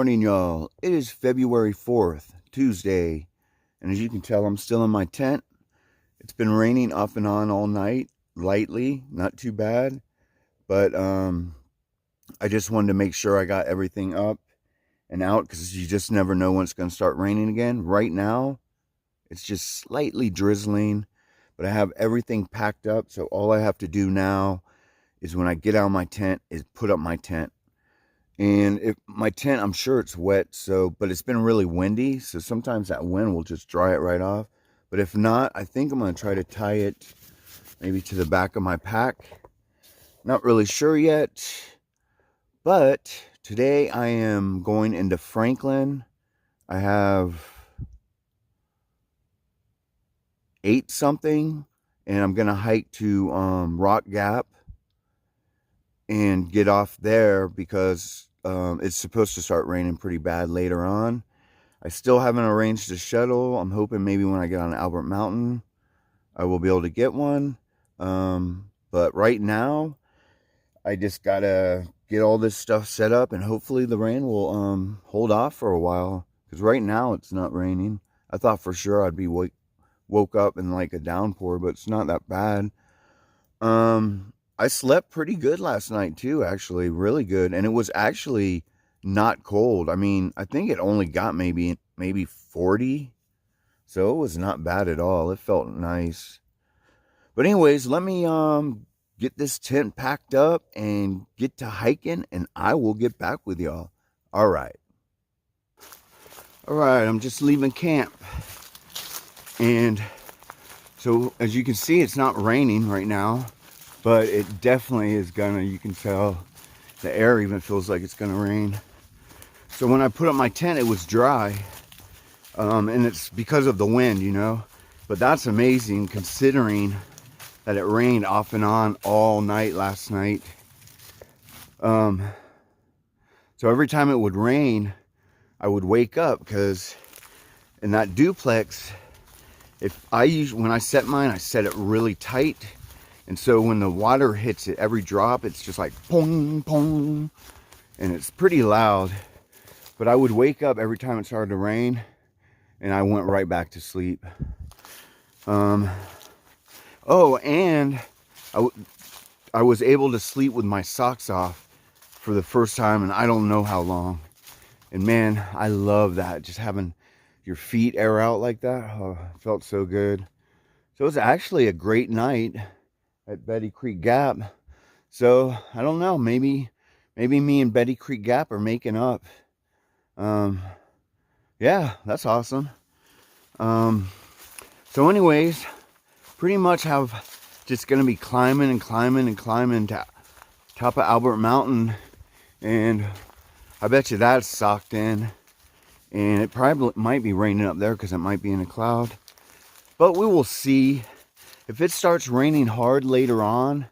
morning, y'all. It is February 4th, Tuesday, and as you can tell, I'm still in my tent. It's been raining off and on all night, lightly, not too bad, but I just wanted to make sure I got everything up and out because you just never know when it's going to start raining again. Right now, it's just slightly drizzling, but I have everything packed up, so all I have to do now is when I get out of my tent is put up my tent. And if my tent, I'm sure it's wet, but it's been really windy, so sometimes that wind will just dry it right off. But if not, I think I'm going to try to tie it maybe to the back of my pack. Not really sure yet, but today I am going into Franklin. I have 8 something, and I'm going to hike to Rock Gap and get off there because it's supposed to start raining pretty bad later on. I still haven't arranged a shuttle. I'm hoping maybe when I get on Albert Mountain, I will be able to get one. But right now, I just gotta get all this stuff set up, and hopefully the rain will hold off for a while. Because right now it's not raining. I thought for sure I'd be woke up in like a downpour, but it's not that bad. I slept pretty good last night too, actually, really good. And it was actually not cold. I mean, I think it only got maybe 40. So it was not bad at all. It felt nice. But anyways, let me get this tent packed up and get to hiking, and I will get back with y'all. All right, I'm just leaving camp. And so as you can see, it's not raining right now. But it definitely is gonna, you can tell, the air even feels like it's gonna rain. So when I put up my tent, it was dry. And it's because of the wind, you know. But that's amazing considering that it rained off and on all night last night. So every time it would rain, I would wake up because in that duplex, when I set mine, I set it really tight. And so when the water hits it, every drop, it's just like pong, pong. And it's pretty loud. But I would wake up every time it started to rain, and I went right back to sleep. Oh, and I was able to sleep with my socks off for the first time in I don't know how long. And man, I love that. Just having your feet air out like that. Oh, it felt so good. So it was actually a great night at Betty Creek Gap. So I don't know, maybe me and Betty Creek Gap are making up. Yeah, that's awesome. So anyways, pretty much just gonna be climbing to top of Albert Mountain, and I bet you that's socked in, and it probably might be raining up there because it might be in a cloud, but we will see. If it starts raining hard later on,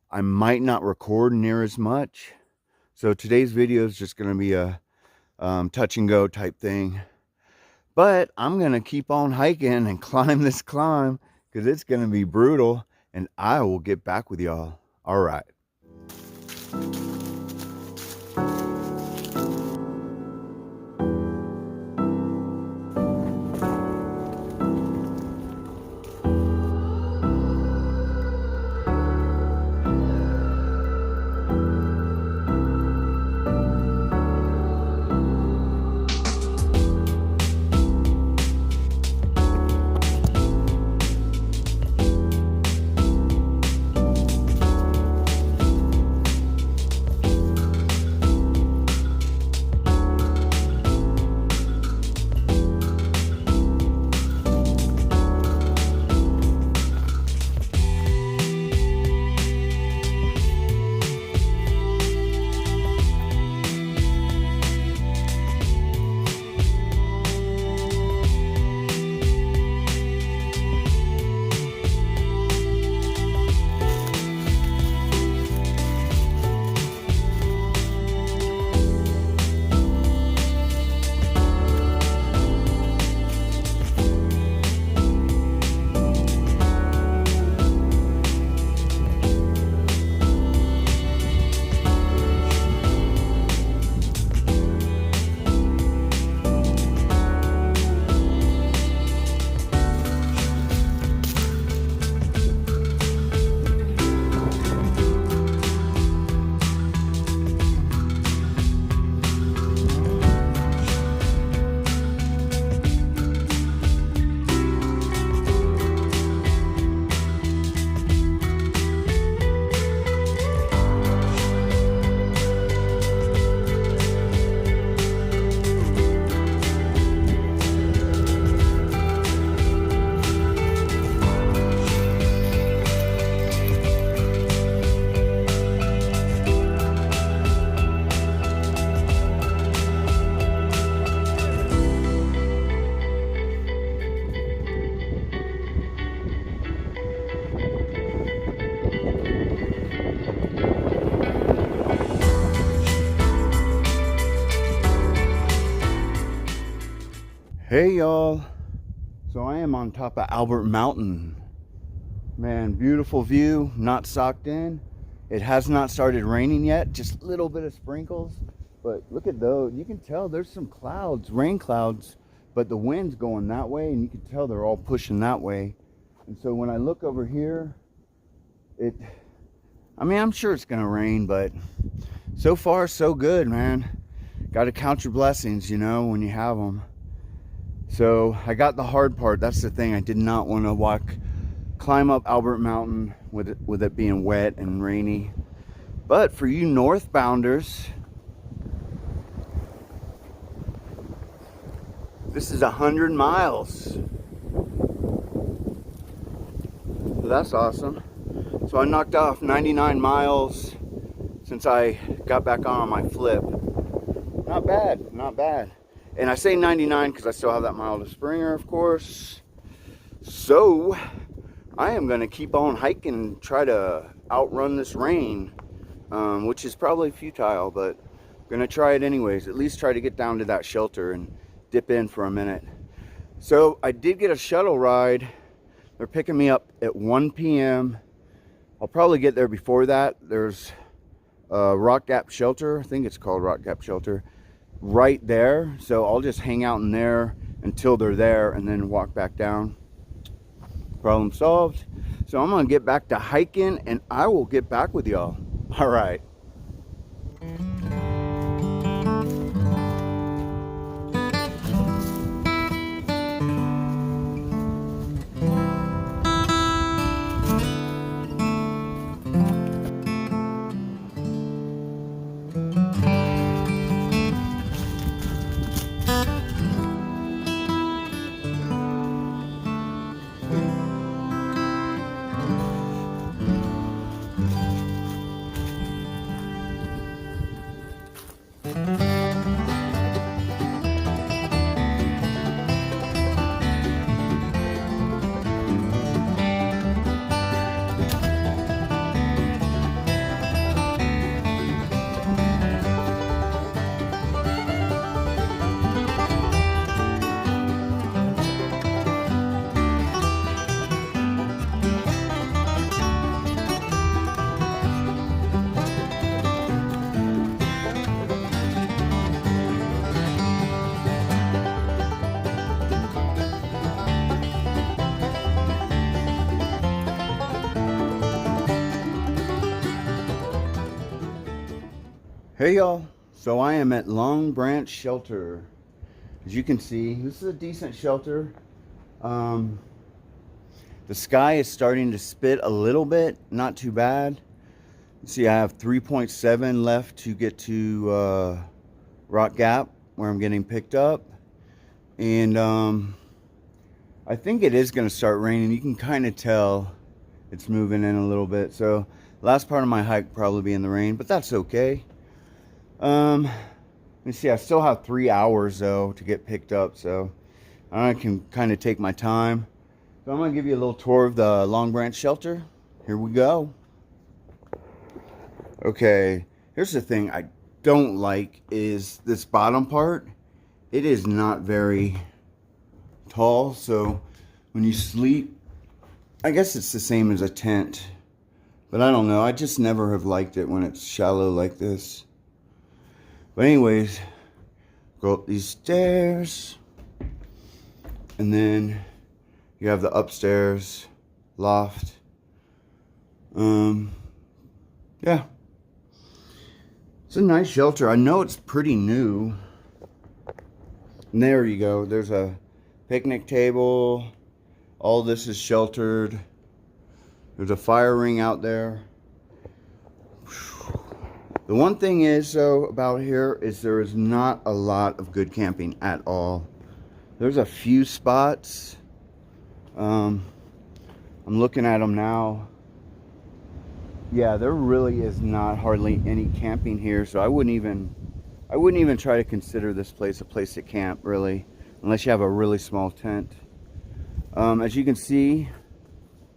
I might not record near as much. So today's video is just going to be a touch and go type thing. But I'm going to keep on hiking and climb this climb because it's going to be brutal. And I will get back with y'all. All right. Hey y'all, so I am on top of Albert Mountain. Man, beautiful view, not socked in. It has not started raining yet, just a little bit of sprinkles. But look at those, you can tell there's some clouds, rain clouds, but the wind's going that way and you can tell they're all pushing that way. And so when I look over here, I'm sure it's gonna rain, but so far so good, man. Got to count your blessings, when you have them. So I got the hard part. That's the thing. I did not want to climb up Albert Mountain with it being wet and rainy. But for you northbounders, this is 100 miles. So that's awesome. So I knocked off 99 miles since I got back on my flip. Not bad, not bad. And I say 99 because I still have that mile to Springer, of course. So I am going to keep on hiking and try to outrun this rain, which is probably futile, but I'm going to try it anyways. At least try to get down to that shelter and dip in for a minute. So I did get a shuttle ride. They're picking me up at 1 p.m. I'll probably get there before that. There's Rock Gap Shelter. I think it's called Rock Gap Shelter. Right there, so I'll just hang out in there until they're there and then walk back down. Problem solved. So I'm gonna get back to hiking and I will get back with y'all. All right. Hey y'all, so I am at Long Branch Shelter. As you can see, this is a decent shelter. The sky is starting to spit a little bit, not too bad. You see I have 3.7 left to get to Rock Gap where I'm getting picked up. And I think it is going to start raining. You can kind of tell it's moving in a little bit. So last part of my hike probably be in the rain, but that's okay. Let me see, I still have 3 hours though to get picked up, so I can kind of take my time. So I'm going to give you a little tour of the Long Branch Shelter. Here we go. Okay, here's the thing I don't like is this bottom part. It is not very tall, so when you sleep, I guess it's the same as a tent, but I don't know, I just never have liked it when it's shallow like this. But anyways, go up these stairs, and then you have the upstairs loft. Yeah, it's a nice shelter. I know it's pretty new. And there you go. There's a picnic table. All this is sheltered. There's a fire ring out there. The one thing is, though, about here is there is not a lot of good camping at all. There's a few spots. I'm looking at them now. Yeah, there really is not hardly any camping here, so I wouldn't even try to consider this place a place to camp, really, unless you have a really small tent. As you can see,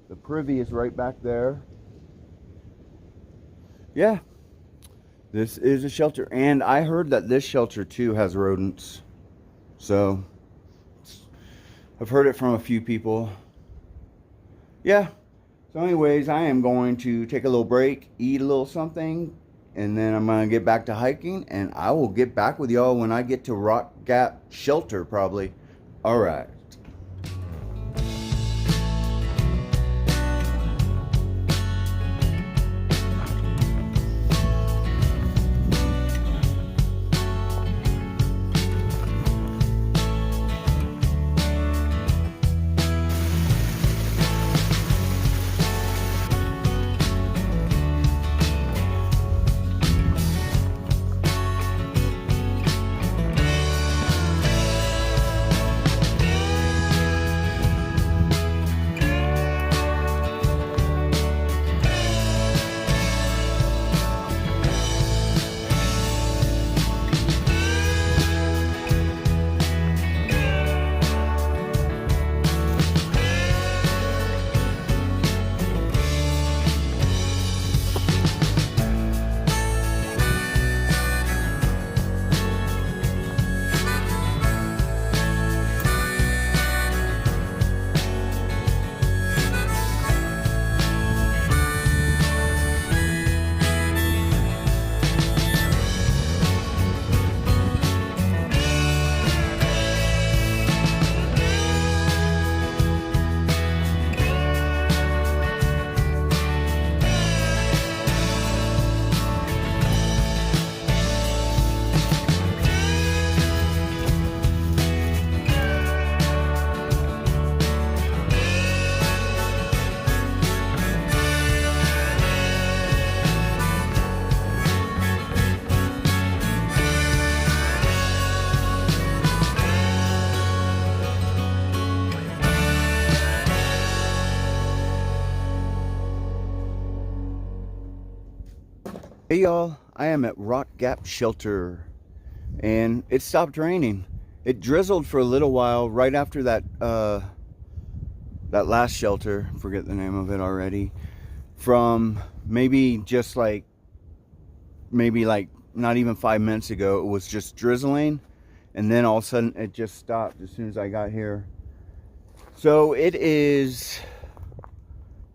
the privy is right back there. Yeah. This is a shelter, and I heard that this shelter too has rodents, so I've heard it from a few people. Yeah. So anyways, I am going to take a little break, eat a little something, and then I'm going to get back to hiking, and I will get back with y'all when I get to Rock Gap Shelter, probably. All right. Hey y'all, I am at Rock Gap Shelter, and it stopped raining. It drizzled for a little while right after that that last shelter, forget the name of it already, from maybe not even 5 minutes ago. It was just drizzling, and then all of a sudden it just stopped as soon as I got here. So it is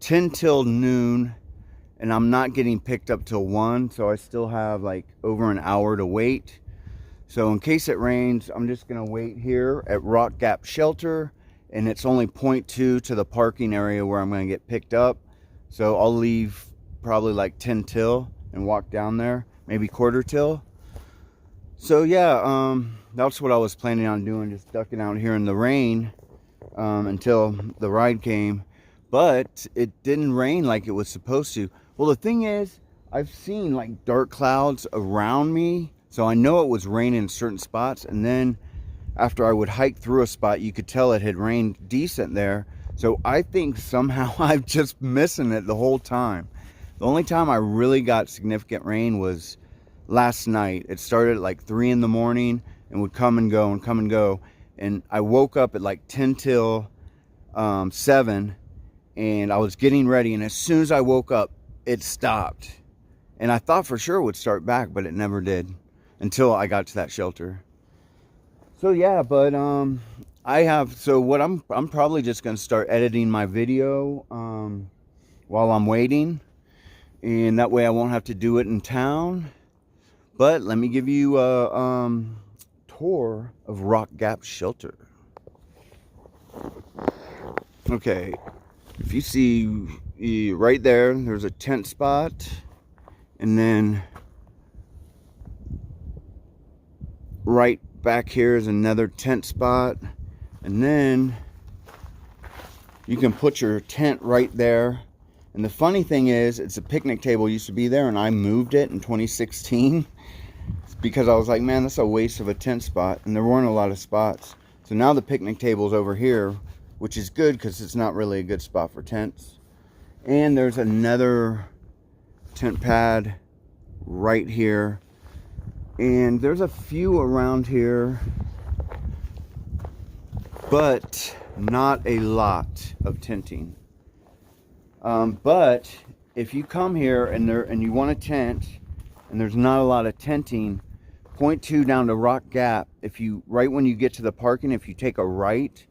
10 till noon, and I'm not getting picked up till 1, so I still have like over an hour to wait. So in case it rains, I'm just gonna wait here at Rock Gap Shelter, and it's only 0.2 to the parking area where I'm gonna get picked up. So I'll leave probably like 10 till and walk down there, maybe quarter till. So yeah, that's what I was planning on doing, just ducking out here in the rain until the ride came. But it didn't rain like it was supposed to. Well, the thing is, I've seen like dark clouds around me, so I know it was raining in certain spots, and then after I would hike through a spot, you could tell it had rained decent there. So I think somehow I'm just missing it the whole time. The only time I really got significant rain was last night. It started at like 3 in the morning and would come and go and come and go. And I woke up at like 10 till 7, and I was getting ready, and as soon as I woke up, it stopped. And I thought for sure it would start back, but it never did until I got to that shelter. So yeah, but what I'm probably just gonna start editing my video while I'm waiting, and that way I won't have to do it in town. But let me give you a tour of Rock Gap Shelter. Okay, if you see right there, there's a tent spot, and then right back here is another tent spot, and then you can put your tent right there. And the funny thing is, it's a picnic table used to be there, and I moved it in 2016 because I was like, man, that's a waste of a tent spot, and there weren't a lot of spots. So now the picnic table's over here, which is good because it's not really a good spot for tents. And there's another tent pad right here, and there's a few around here, but not a lot of tenting. But if you come here and you want a tent and there's not a lot of tenting, 0.2 down to Rock Gap, right when you get to the parking, if you take a right,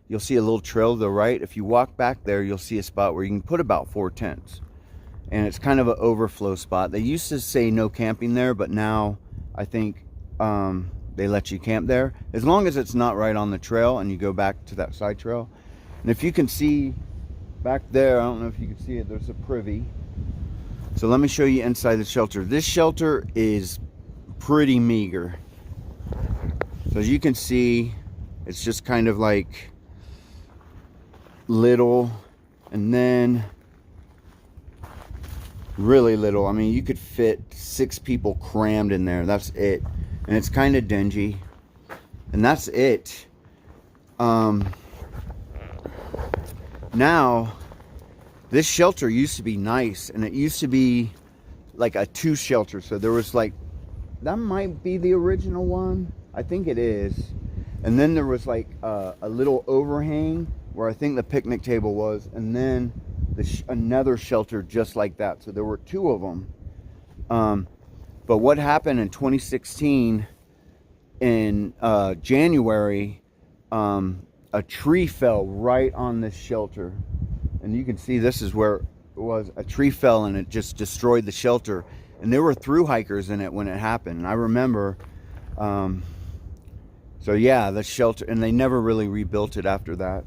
you'll see a little trail to the right. If you walk back there, you'll see a spot where you can put about 4 tents. And it's kind of an overflow spot. They used to say no camping there, but now I think they let you camp there, as long as it's not right on the trail and you go back to that side trail. And if you can see back there, I don't know if you can see it, there's a privy. So let me show you inside the shelter. This shelter is pretty meager. So as you can see, it's just kind of like little, and then really little. I mean, you could fit 6 people crammed in there. That's it. And it's kind of dingy. And that's it. Now, this shelter used to be nice, and it used to be like a 2 shelter. So there was like, that might be the original one. I think it is. And then there was like a little overhang where I think the picnic table was, and then another shelter just like that. So there were 2 of them. But what happened in 2016 in January, a tree fell right on this shelter. And you can see this is where it was. A tree fell and it just destroyed the shelter. And there were thru hikers in it when it happened. And I remember, so yeah, the shelter, and they never really rebuilt it after that.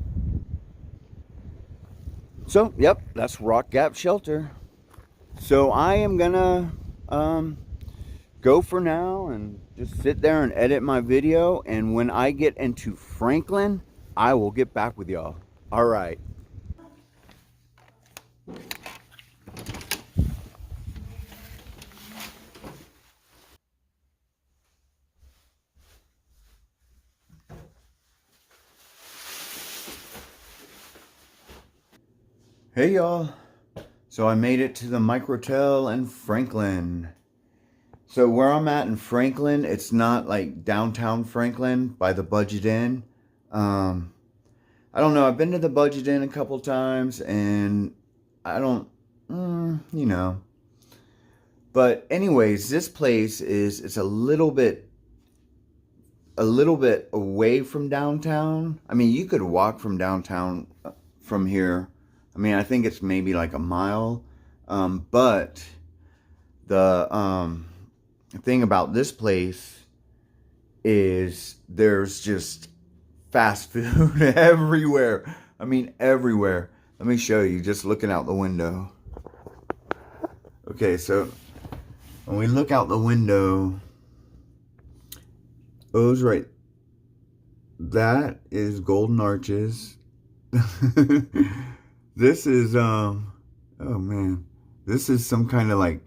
So, yep, that's Rock Gap Shelter. So I am gonna go for now and just sit there and edit my video. And when I get into Franklin, I will get back with y'all. All right. Hey y'all, so I made it to the Microtel in Franklin. So where I'm at in Franklin, it's not like downtown Franklin by the Budget Inn. I don't know, I've been to the Budget Inn a couple times and I don't, you know. But anyways, this place it's a little bit away from downtown. I mean, you could walk from downtown from here. I mean, I think it's maybe like a mile, but the thing about this place is there's just fast food everywhere. I mean, everywhere. Let me show you, just looking out the window. Okay, so when we look out the window, O's right. That is Golden Arches. This is, oh man, this is some kind of like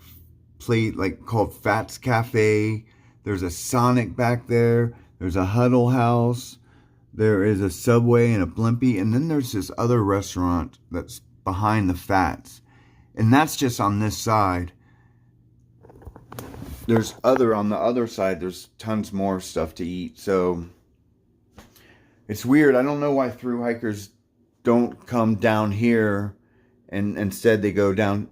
plate, like called Fats Cafe. There's a Sonic back there. There's a Huddle House. There is a Subway and a Blimpie. And then there's this other restaurant that's behind the Fats. And that's just on this side. There's on the other side, there's tons more stuff to eat. So it's weird. I don't know why thru hikers don't come down here and instead they go down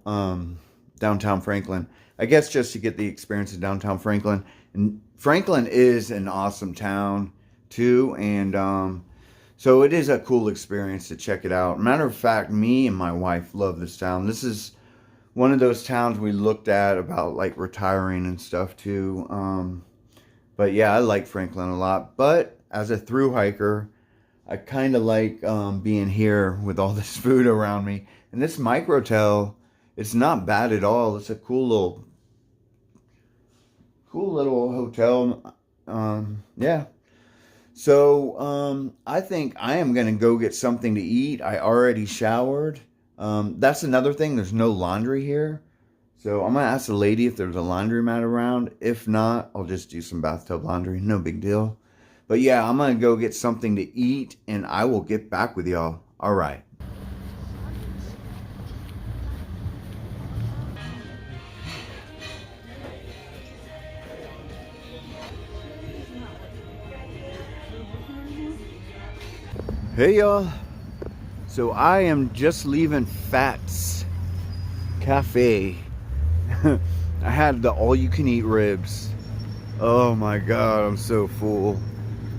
downtown Franklin. I guess just to get the experience of downtown Franklin. And Franklin is an awesome town too, and so it is a cool experience to check it out. Matter of fact, me and my wife love this town. This is one of those towns we looked at about like retiring and stuff too. But yeah, I like Franklin a lot. But as a thru hiker, I kind of like being here with all this food around me. And this Microtel, it's not bad at all. It's a cool little hotel. Yeah. So I think I am going to go get something to eat. I already showered. That's another thing. There's no laundry here. So I'm going to ask the lady if there's a laundromat around. If not, I'll just do some bathtub laundry. No big deal. But yeah, I'm going to go get something to eat, and I will get back with y'all. All right. Hey, y'all. So I am just leaving Fats Cafe. I had the all-you-can-eat ribs. Oh, my God. I'm so full.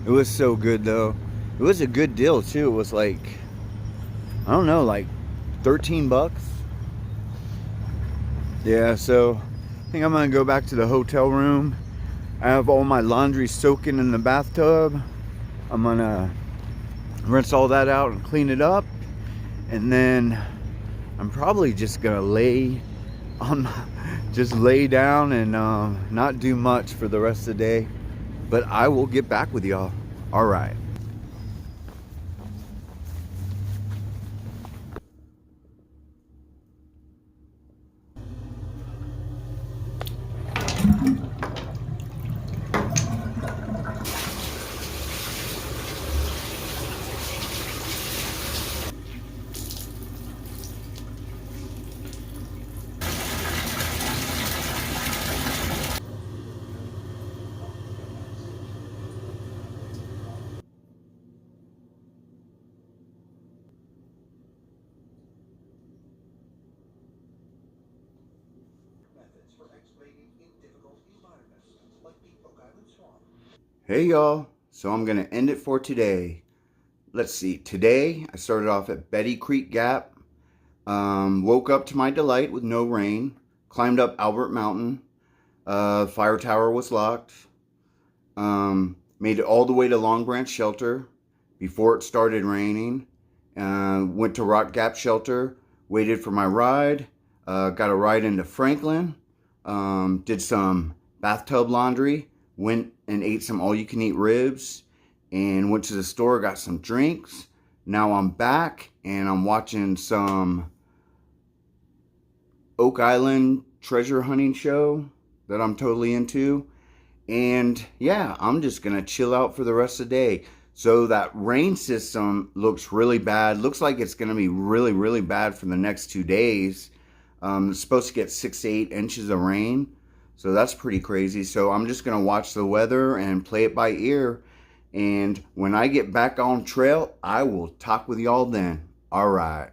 It was so good though. It was a good deal too. It was like, I don't know, like 13 bucks. Yeah, so I think I'm gonna go back to the hotel room. I have all my laundry soaking in the bathtub. I'm gonna rinse all that out and clean it up, and then I'm probably just gonna just lay down and not do much for the rest of the day. But I will get back with y'all. All right. Hey y'all, so I'm gonna end it for today. Let's see, today I started off at Betty Creek Gap, woke up to my delight with no rain, climbed up Albert Mountain, fire tower was locked, made it all the way to Long Branch Shelter before it started raining, went to Rock Gap Shelter, waited for my ride, got a ride into Franklin, did some bathtub laundry, went and ate some all-you-can-eat ribs, and went to the store, got some drinks. Now I'm back and I'm watching some Oak Island treasure hunting show that I'm totally into. And yeah, I'm just gonna chill out for the rest of the day. So that rain system looks really bad. Looks like it's gonna be really, really bad for the next 2 days. It's supposed to get 6 to 8 inches of rain. So that's pretty crazy. So I'm just gonna watch the weather and play it by ear. And when I get back on trail, I will talk with y'all then. All right.